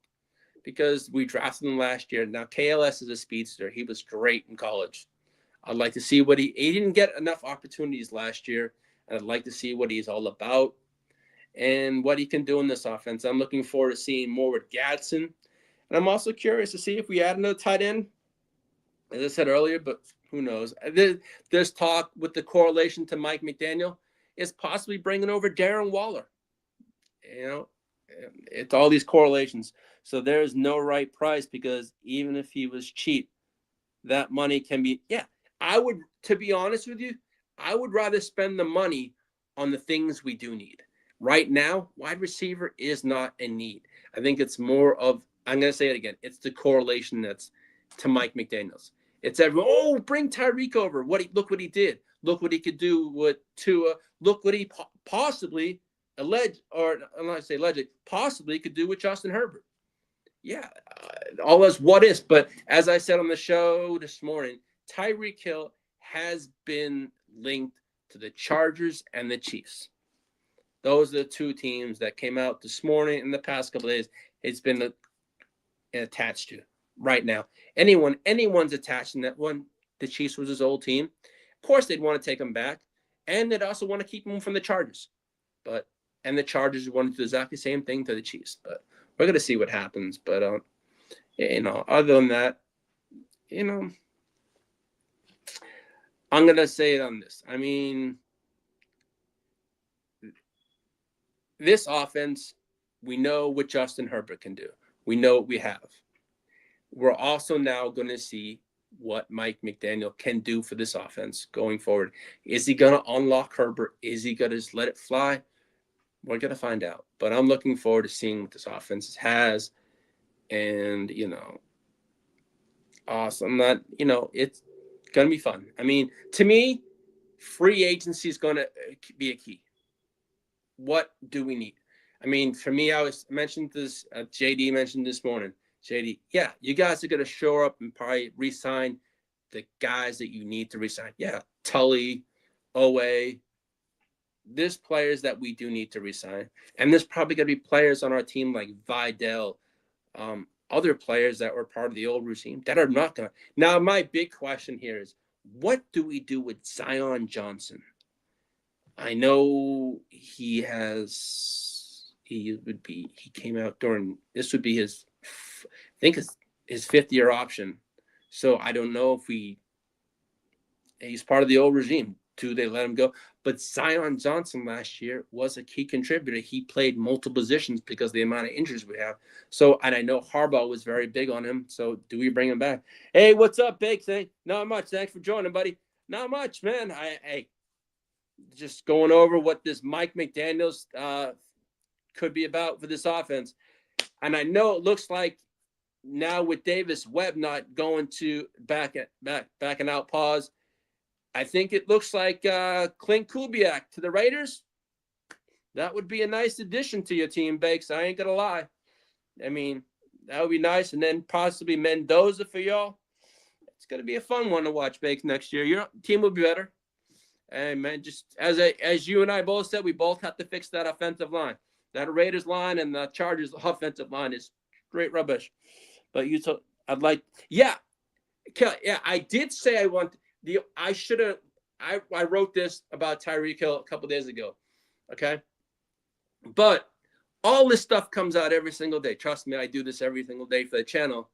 [SPEAKER 4] because we drafted him last year. Now, KLS is a speedster. He was great in college. I'd like to see he didn't get enough opportunities last year, and I'd like to see what he's all about and what he can do in this offense. I'm looking forward to seeing more with Gadsden. And I'm also curious to see if we add another tight end, as I said earlier, but who knows? There's talk with the correlation to Mike McDaniel is possibly bringing over Darren Waller. You know, it's all these correlations. So there's no right price, because even if he was cheap, that money can be, to be honest with you, I would rather spend the money on the things we do need. Right now, wide receiver is not a need. I think it's more of, I'm going to say it again, it's the correlation that's to Mike McDaniels. It's everyone, bring Tyreek over. Look what he did. Look what he could do with Tua. Look what he possibly possibly could do with Justin Herbert. Yeah, all those what ifs. But as I said on the show this morning, Tyreek Hill has been linked to the Chargers and the Chiefs. Those are the two teams that came out this morning in the past couple of days. It's been attached to right now. Anyone's attached in that one. The Chiefs was his old team. Of course, they'd want to take him back, and they'd also want to keep him from the Chargers. And the Chargers want to do exactly the same thing to the Chiefs. But we're going to see what happens. But, other than that, I'm going to say it on this. I mean, this offense, we know what Justin Herbert can do. We know what we have. We're also now going to see what Mike McDaniel can do for this offense going forward. Is he going to unlock Herbert? Is he going to just let it fly? We're going to find out. But I'm looking forward to seeing what this offense has. And, awesome. It's going to be fun. I mean, to me, free agency is going to be a key. what do we need? I mean, for me, I was mentioned this. JD mentioned this morning. JD, yeah, you guys are going to show up and probably re-sign the guys that you need to re-sign. Yeah, Tully, Owe. There's players that we do need to re-sign, and there's probably going to be players on our team like Vidal, other players that were part of the old regime that are not going to. Now, my big question here is, what do we do with Zion Johnson? I know he came out during, this would be his, I think his 5th-year option. So I don't know if he's part of the old regime. Do they let him go? But Zion Johnson last year was a key contributor. He played multiple positions because of the amount of injuries we have. So, and I know Harbaugh was very big on him. So do we bring him back? Hey, what's up, Big Thing? Not much. Thanks for joining, buddy. Not much, man. Hey, just going over what this Mike McDaniels could be about for this offense. And I know it looks like now with Davis Webb not going to backing out pause, I think it looks like Clint Kubiak to the Raiders. That would be a nice addition to your team, Bakes. I ain't going to lie. I mean, that would be nice. And then possibly Mendoza for y'all. It's going to be a fun one to watch, Bakes, next year. Your team will be better. And, man, just as you and I both said, we both have to fix that offensive line. That Raiders line and the Chargers offensive line is straight rubbish. But I did say I wrote this about Tyreek Hill a couple days ago. Okay. But all this stuff comes out every single day. Trust me, I do this every single day for the channel.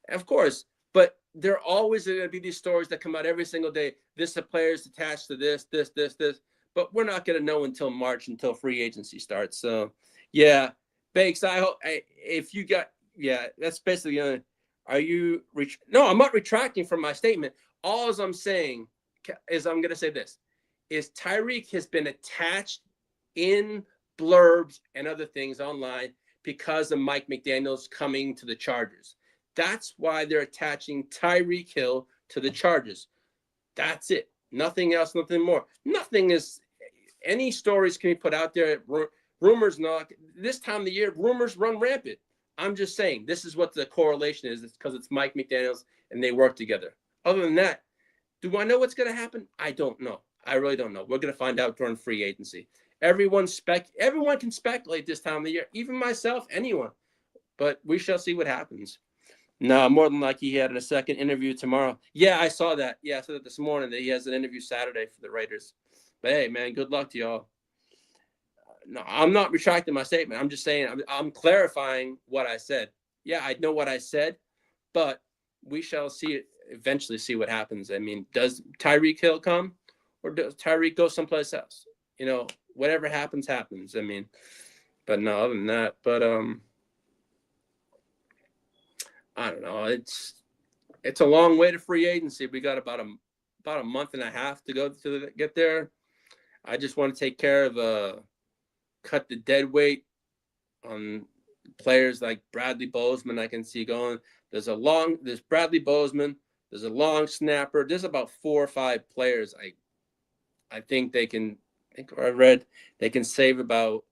[SPEAKER 4] Of course. But there are always going to be these stories that come out every single day. This player is attached to this. But we're not going to know until March, until free agency starts. So, yeah. Bakes, I hope if you got, that's basically are you no, I'm not retracting from my statement. All I'm saying is I'm going to say this is Tyreek has been attached in blurbs and other things online because of Mike McDaniels coming to the Chargers. That's why they're attaching Tyreek Hill to the Chargers. That's it. Nothing else, nothing more. Nothing is, any stories can be put out there. Rumors not, this time of the year, rumors run rampant. I'm just saying, this is what the correlation is. It's because it's Mike McDaniels and they work together. Other than that, do I know what's going to happen? I don't know. I really don't know. We're going to find out during free agency. Everyone can speculate this time of the year, even myself, anyone. But we shall see what happens. No, more than likely he had a second interview tomorrow. Yeah, I saw that. Yeah, I saw that this morning that he has an interview Saturday for the Raiders. But hey, man, good luck to y'all. No, I'm not retracting my statement. I'm just saying I'm clarifying what I said. Yeah, I know what I said, but we shall eventually see what happens. I mean, does Tyreek Hill come or does Tyreek go someplace else? Whatever happens, happens. I mean, but no, other than that, but I don't know. It's a long way to free agency. We got about a month and a half to go to get there. I just want to take care of cut the dead weight on players like Bradley Bozeman. I can see going. There's Bradley Bozeman. There's a long snapper. There's about 4 or 5 players. I think they can. I read they can save about.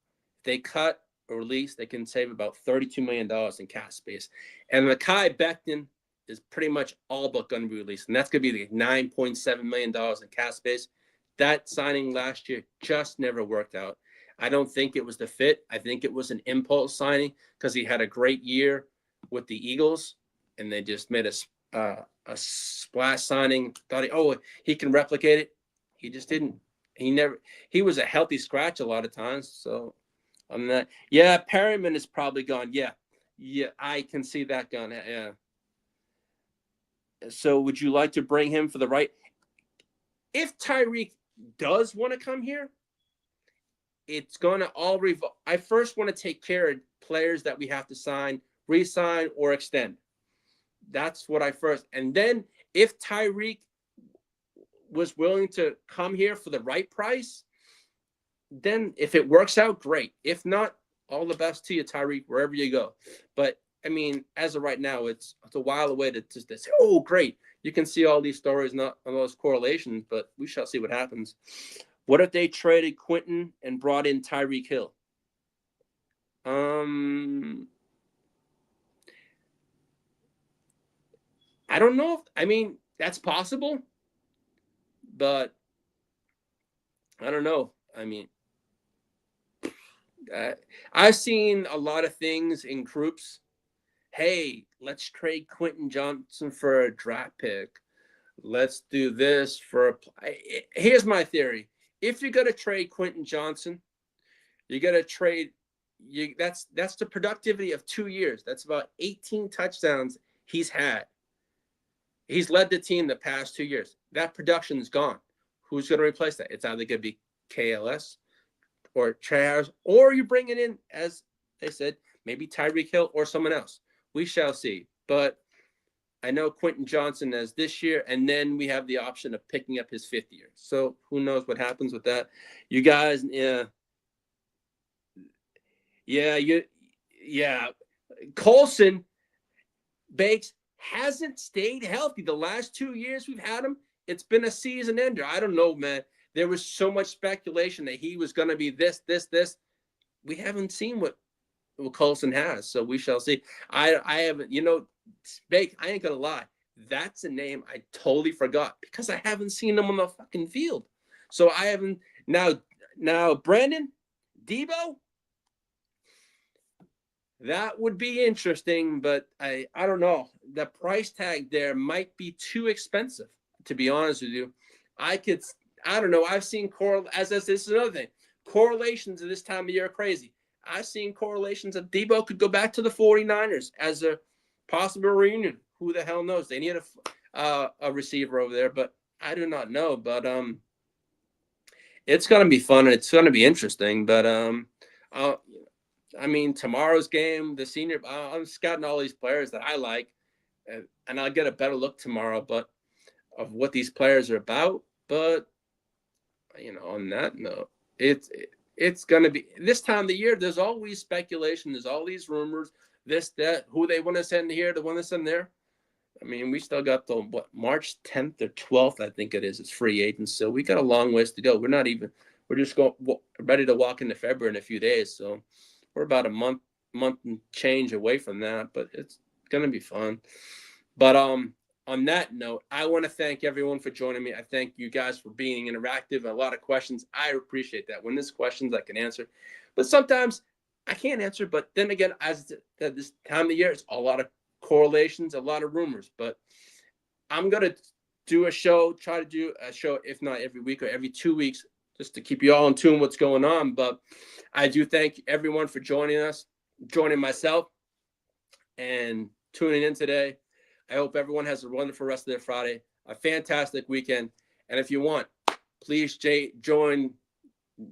[SPEAKER 4] They cut or release. They can save about $32 million in cap space. And Mekhi Becton is pretty much all but going to be released, and that's going to be like $9.7 million in cap space. That signing last year just never worked out. I don't think it was the fit. I think it was an impulse signing because he had a great year with the Eagles, and they just made a splash signing. Thought he can replicate it. He just didn't. He was a healthy scratch a lot of times. So on that, yeah, Perryman is probably gone. Yeah, I can see that gone. Yeah. So would you like to bring him for the right? If Tyreek does want to come here, it's going to all revolve. I first want to take care of players that we have to sign, re-sign, or extend. That's what I first. And then if Tyreek was willing to come here for the right price, then if it works out, great. If not, all the best to you, Tyreek, wherever you go. But, I mean, as of right now, it's a while away to say, oh, great. You can see all these stories, not all those correlations, but we shall see what happens. What if they traded Quentin and brought in Tyreek Hill? I don't know. I mean, that's possible, but I don't know. I mean, I've seen a lot of things in groups. Hey, let's trade Quentin Johnson for a draft pick. Let's do this for a. Here's my theory: if you're gonna trade Quentin Johnson, you got to trade. That's the productivity of 2 years. That's about 18 touchdowns he's had. He's led the team the past 2 years. That production is gone. Who's going to replace that? It's either going to be KLS or Trey Harris, or you bring it in, as they said, maybe Tyreek Hill or someone else. We shall see. But I know Quentin Johnson as this year, and then we have the option of picking up his 5th year. So who knows what happens with that? You guys, yeah. Colson Bakes hasn't stayed healthy. The last 2 years we've had him, it's been a season ender. I don't know, man. There was so much speculation that he was going to be this. We haven't seen what Colson has, so we shall see. I haven't, Bake, I ain't going to lie. That's a name I totally forgot because I haven't seen him on the fucking field. So I haven't. Now Brandon, Debo, that would be interesting, but I don't know. The price tag there might be too expensive, to be honest with you. I don't know. I've seen this is another thing. Correlations at this time of year are crazy. I've seen correlations that Debo could go back to the 49ers as a possible reunion. Who the hell knows? They need a receiver over there, but I do not know. But it's gonna be fun and it's gonna be interesting. But I mean, tomorrow's game, the senior, I'm scouting all these players that I like, and I'll get a better look tomorrow, but of what these players are about. But on that note, it's gonna be this time of the year. There's always speculation. There's all these rumors. This, that, who they want to send here, the one to send there. I mean, we still got the March 10th or 12th, I think it is. It's free agents, so we got a long ways to go. We're just ready to walk into February in a few days. So we're about a month and change away from that, but it's gonna be fun. But on that note, I want to thank everyone for joining me. I thank you guys for being interactive. A lot of questions. I appreciate that. When there's questions, I can answer, but sometimes I can't answer. But then again, as this time of the year, it's a lot of correlations, a lot of rumors. But I'm gonna do a show. Try to do a show, if not every week or every 2 weeks, just to keep you all in tune what's going on. But I do thank everyone for joining us, joining myself, and tuning in today. I hope everyone has a wonderful rest of their Friday, a fantastic weekend. And if you want, please join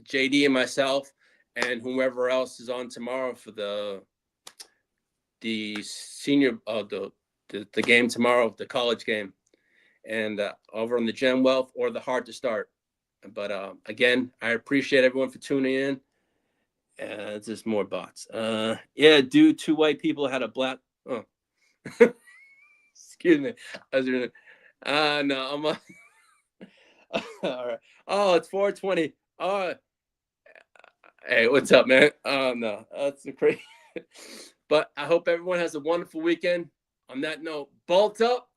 [SPEAKER 4] JD and myself and whoever else is on tomorrow for the senior, the game tomorrow, the college game, and over on the Gen Wealth or the Hard to Start. But again, I appreciate everyone for tuning in. It's just more bots. Yeah, dude, 2 white people had a black. Oh, excuse me. I was doing it. No, I'm. All right. Oh, it's 4:20. Oh, hey, what's up, man? No, that's crazy. But I hope everyone has a wonderful weekend. On that note, bolt up.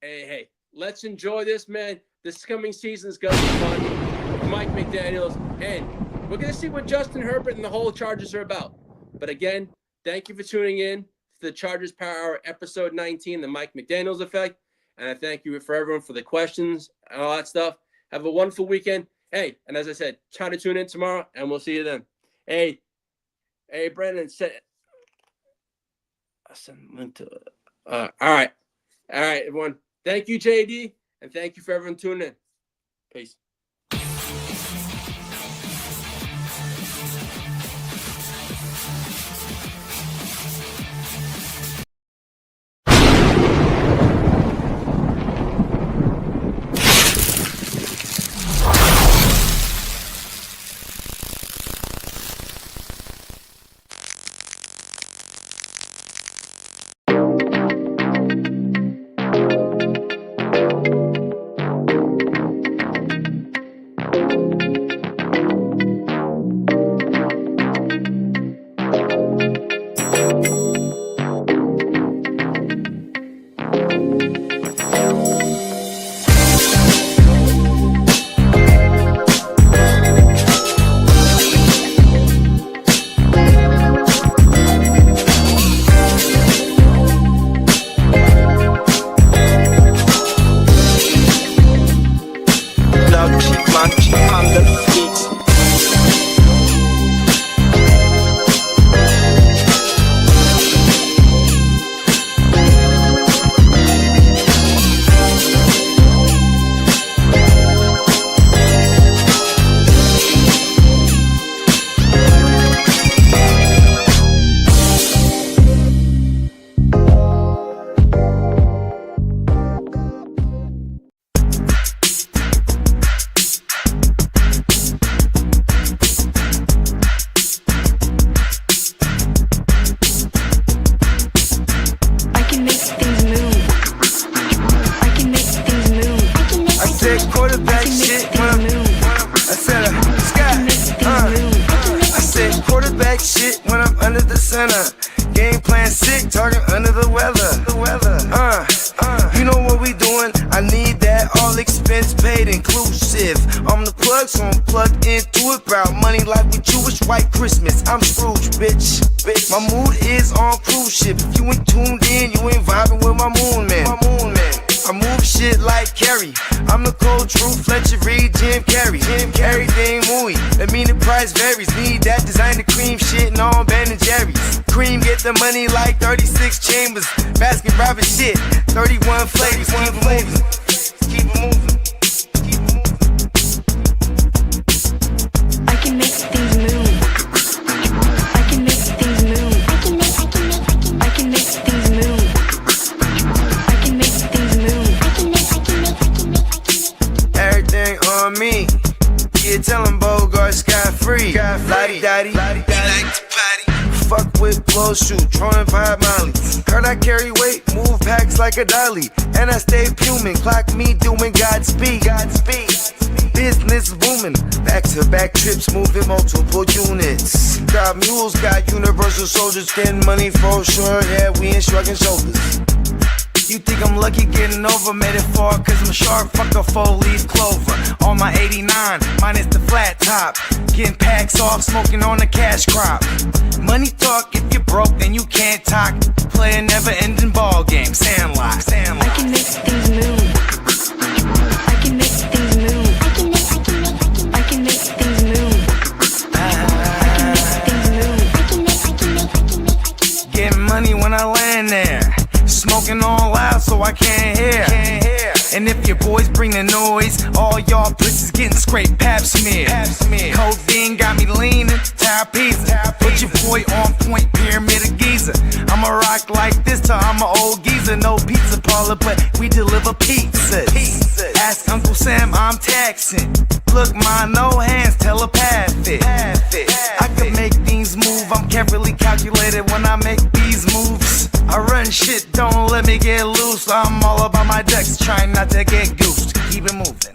[SPEAKER 4] Hey, let's enjoy this, man. This coming season is going to be fun. Mike McDaniels, and we're going to see what Justin Herbert and the whole Chargers are about. But again, thank you for tuning in to the Chargers Power Hour, episode 19, the Mike McDaniels Effect. And I thank you for everyone for the questions and all that stuff. Have a wonderful weekend. Hey, and as I said, try to tune in tomorrow, and we'll see you then. Hey, Brandon, I sent link to all right, everyone. Thank you, JD, and thank you for everyone tuning in. Peace.
[SPEAKER 1] center. Game plan sick, talking under the weather. You know what we doing? I need that all expense paid inclusive. I'm the plug, so I'm plugged into it. Proud money like with Jewish white Christmas. I'm Scrooge, bitch. My mood is on cruise ship. If you ain't tuned in, you ain't vibing with my moon man. I move shit like Kerry. I'm the cold truth, Fletcher Reed, Jim Carrey. Everything mooey, that mean the price varies. Need that designer cream shit and all Ben and Jerry's. Cream get the money like 36 chambers. Baskin Robbins shit, 31 flavors. Keep it moving. Keep it moving.
[SPEAKER 2] I can make things move. I can make things move. I can make things move. I can make things move.
[SPEAKER 1] Everything on me. Yeah, tell him Bogart scot-free. Lottie Dottie, he like to potty. Fuck with blow shoot, trolling 5 Molly. Heard I carry weight, move packs like a dolly. And I stay fuming, clock me doing Godspeed. Business booming, back-to-back trips, moving multiple units. Got mules, got universal soldiers, getting money for sure. Yeah, we ain't shrugging shoulders. You think I'm lucky getting over, made it far, cause I'm sharp, fuck a 4-leaf clover. On my 89, minus the flat top. Getting packs off, smoking on the cash crop. Money talk, if you're broke, then you can't talk. Play a never-ending ball game, Sandlot.
[SPEAKER 2] I can make things move. I can make things move. I can make things move.
[SPEAKER 1] Getting money when I land there. Smoking all loud so I can't hear. And if your boys bring the noise, all y'all pussies getting scraped pap smear. Codeine got me leaning, trapeze. Put your boy on point, pyramid of Giza. I'ma rock like this till I'm an old geezer. No pizza parlor, but we deliver pizzas. Ask Uncle Sam, I'm taxing. Look, ma, no hands, telepathic. I can make things move, I'm carefully calculated when I make these moves. I run shit, don't let me get loose. I'm all about my ducks, trying not to get goosed. Keep it moving.